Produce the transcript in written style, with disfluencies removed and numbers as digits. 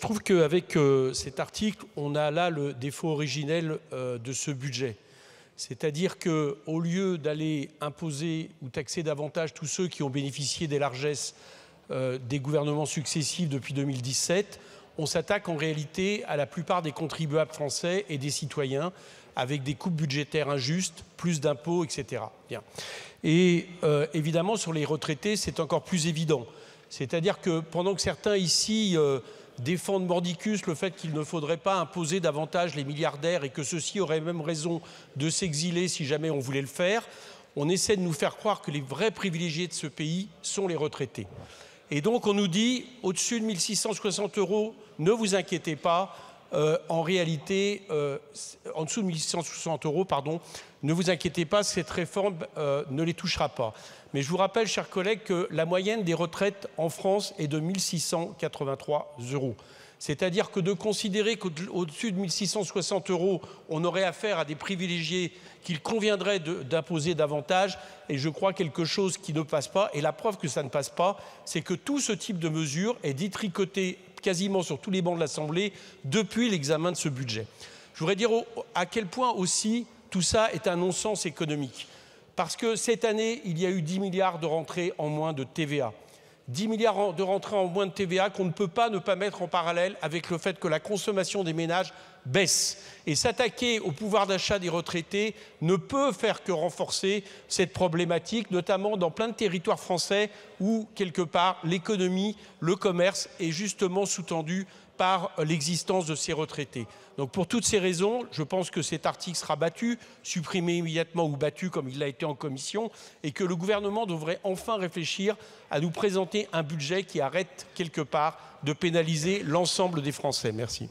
trouve qu'avec cet article, on a là le défaut originel de ce budget. C'est-à-dire qu'au lieu d'aller imposer ou taxer davantage tous ceux qui ont bénéficié des largesses des gouvernements successifs depuis 2017, on s'attaque en réalité à la plupart des contribuables français et des citoyens avec des coupes budgétaires injustes, plus d'impôts, etc. Bien. Et évidemment, sur les retraités, c'est encore plus évident. C'est-à-dire que pendant que certains ici défendent mordicus le fait qu'il ne faudrait pas imposer davantage les milliardaires et que ceux-ci auraient même raison de s'exiler si jamais on voulait le faire, on essaie de nous faire croire que les vrais privilégiés de ce pays sont les retraités. Et donc on nous dit, au-dessus de 1 660 €, ne vous inquiétez pas, en réalité, en dessous de 1 660 €, pardon, ne vous inquiétez pas, cette réforme ne les touchera pas. Mais je vous rappelle, chers collègues, que la moyenne des retraites en France est de 1 683 €. C'est-à-dire que de considérer qu'au-dessus de 1 660 €, on aurait affaire à des privilégiés qu'il conviendrait d'imposer davantage, et je crois quelque chose qui ne passe pas. Et la preuve que ça ne passe pas, c'est que tout ce type de mesure est détricoté quasiment sur tous les bancs de l'Assemblée depuis l'examen de ce budget. Je voudrais dire à quel point aussi tout ça est un non-sens économique. Parce que cette année, il y a eu 10 milliards de rentrées en moins de TVA. 10 milliards de rentrées en moins de TVA qu'on ne peut pas ne pas mettre en parallèle avec le fait que la consommation des ménages baisse. Et s'attaquer au pouvoir d'achat des retraités ne peut faire que renforcer cette problématique, notamment dans plein de territoires français où, quelque part, l'économie, le commerce est justement sous-tendu par l'existence de ces retraités. Donc pour toutes ces raisons, je pense que cet article sera battu, supprimé immédiatement ou battu comme il l'a été en commission, et que le gouvernement devrait enfin réfléchir à nous présenter un budget qui arrête quelque part de pénaliser l'ensemble des Français. Merci.